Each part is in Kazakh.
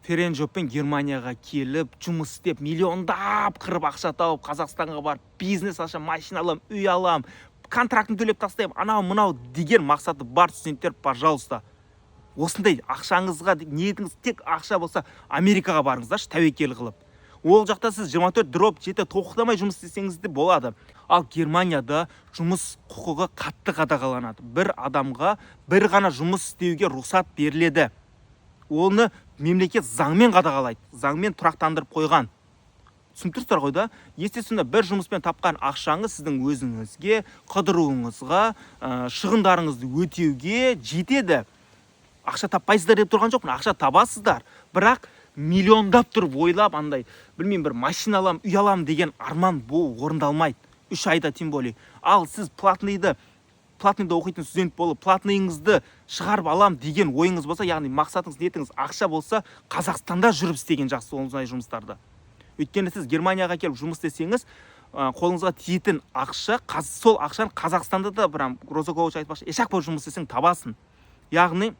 ференжоппен Германияға келіп, жұмыс істеп, миллиондап қырып ақша тауып, Қазақстанға барып, бизнес ашам, машина алам, үй алам, контрактын төлеп тастаймын, анау мынау деген мақсаты бар студенттер, пожалуйста. Осындай ақшаңызға ниетіңіз тек ақша болса, Америкаға барыңыздаршы, тәуекел қылып. Ол жақта сіз 24 дроп 7 тоқтамай жұмыс істесеңіз де болады. Ал Германияда жұмыс құқығы қатты қадағаланады. Бір адамға бір ғана жұмыс істеуге рұқсат беріледі. Оны мемлекет заңмен қадағалайды, заңмен тұрақтандырып қойған. Түсініп тұрсыздар ғой да? Естественно, бір жұмыспен тапқан ақшаңыз сіздің өзіңізге, қыдыруыңызға, шығындарыңызды өтеуге жетеді. Ақша таппайсыздар деп тұрған жоқпын, ақша табасыздар. Бірақ миллиондап тұрып ойлап, андай, білмеймін, бір машина алам, үй алам деген арман бұл орындалмайды. 3 айда тем более. Ал сіз платныйда оқитын студент болып, платныйыңызды шығарып алам деген ойыңыз болса, яғни мақсатыңыз, ниетіңіз ақша болса, Қазақстанда жүріп істеген жақсы ондай жұмыстарды. Өйткені сіз Германияға келіп жұмыс істесеңіз, қолыңызға тиетін ақша, сол ақшаны Қазақстанда да, прям Розакович айтпақшы, ешақ болып жұмыс істесең табасын. Яғни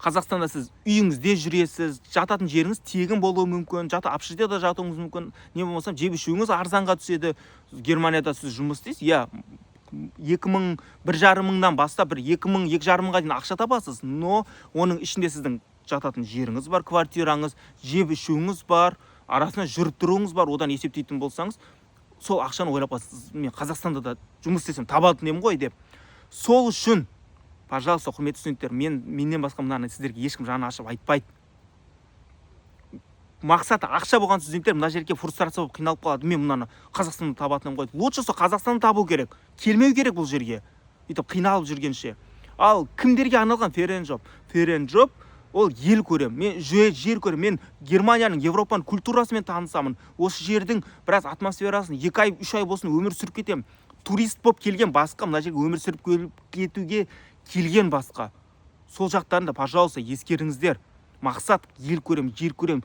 Қазақстанда сіз үйіңізде жүресіз, жататын жеріңіз тегін болуы мүмкін, общежитиеде да жатуыңыз мүмкін, не болмаса жеп ішуіңіз арзанға түседі. Германияда сіз жұмыс істейсіз, 1,5 мыңнан бастап 2,5 мыңға дейін ақша табасыз, но оның ішінде сіздің жататын жеріңіз бар, квартираңыз, жеп ішуіңіз бар, арасында жүріп тұруыңыз бар. Одан есептейтін болсаңыз, сол ақшаны ойлап қаласыз, мен Қазақстанда да жұмыс істесем табатын едім ғой деп. Сол үшін, пожалуйста, құрметті студенттер, менен басқа мынаны сіздерге ешкім жаны ашып айтпайды. Мақсаты ақша болған студенттер мына жерге фрустрация болып қиналып қалады. Мен мынаны Қазақстанда табатыным ғой. Лучше сол Қазақстанда табу керек. Келмеу керек бұл жерге. Өйтіп қиналып жүргенше. Ал кімдерге арналған ференжоп? Ференжоп ол ел көрем. Мен жер көрем. Мен Германияның, Европаның культурасымен танысамын. Осы жердің біраз атмосферасын 2 ай, 3 ай болсын өмір сүріп кетем. Турист болып келген басқа, мына жерге өмір сүріп кетуге келген басқа. Сол жақтарында, пожалуйста, ескеріңіздер. Мақсат ел көрем, жер көрем.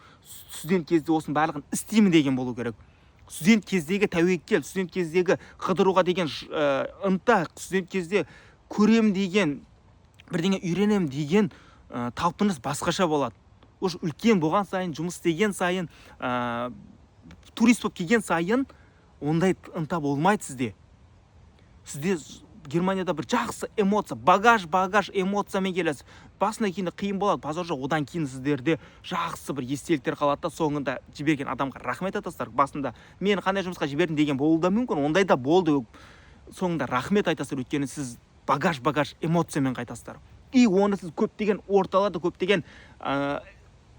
Студент кезде осының барлығын істеймін деген болу керек. Студент кездегі тәуекел, студент кездегі қыдыруға деген ынта, студент кезде көрем деген, бірдеңе үйренем деген талпыныс басқаша болады. Ош үлкен болған сайын, жұмыс істеген сайын, турист болып келген сайын, ондай ынта болмайды сізде. Сізде Германияда бір жақсы эмоция, багаж эмоциямен келесіз. Басында кейін қиын болады, базар жоқ, одан кейін сіздерде жақсы бір естеліктер қалады да, соңында жіберген адамға рахмет айтасыздар. Басында мен қандай жұмысқа жібердім деген болуы да мүмкін, ондай да болды. Соңында рахмет айтасыздар, өйткені сіз багаж эмоциямен қайтасыздар. И оны сіз көптеген орталарда, көптеген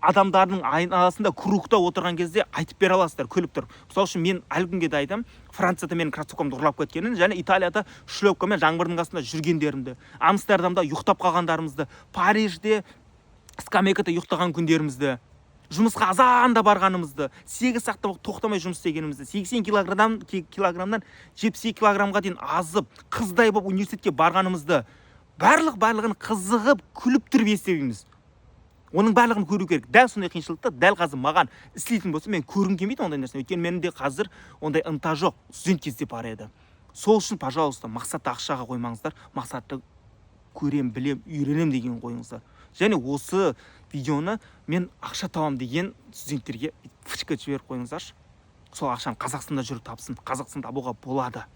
адамдардың айналасында кругта отырған кезде айтып бере аласыздар, күліп тұрып. Мысалы үшін мен әлі күнге де айтамын, Францияда менің кроссовкамды ұрлап кеткенін, және Италияда шлепкамен жаңбырдың астында жүргендерімді, Амстердамда ұйықтап қалғандарымызды, Парижде скамейкада ұйықтаған күндерімізді, жұмысқа азанда барғанымызды, 8 сағат тоқтамай жұмыс істегенімізді, 80 килограммнан 70 килограммға дейін азып, қыздай болып университетке барғанымызды, барлығын қызығып, күліп тұрып естиміз. Оның барлығын көру керек. Дәл сондай қиыншылықты дәл қазір маған істейтін болса, мен көргім келмейді ондай нәрсені. Өйткені менде қазір ондай ынта жоқ. Студент кезде бар еді. Сол үшін, пожалуйста, мақсатты ақшаға қоймаңыздар. Мақсатты көрем, білем, үйренем деген қойыңыздар. Және осы видеоны мен ақша табам деген студенттерге фишка жіберіп қойыңыздаршы. Сол ақшаны Қазақстанда жүріп тапсын. Қазақстанда табуға болады.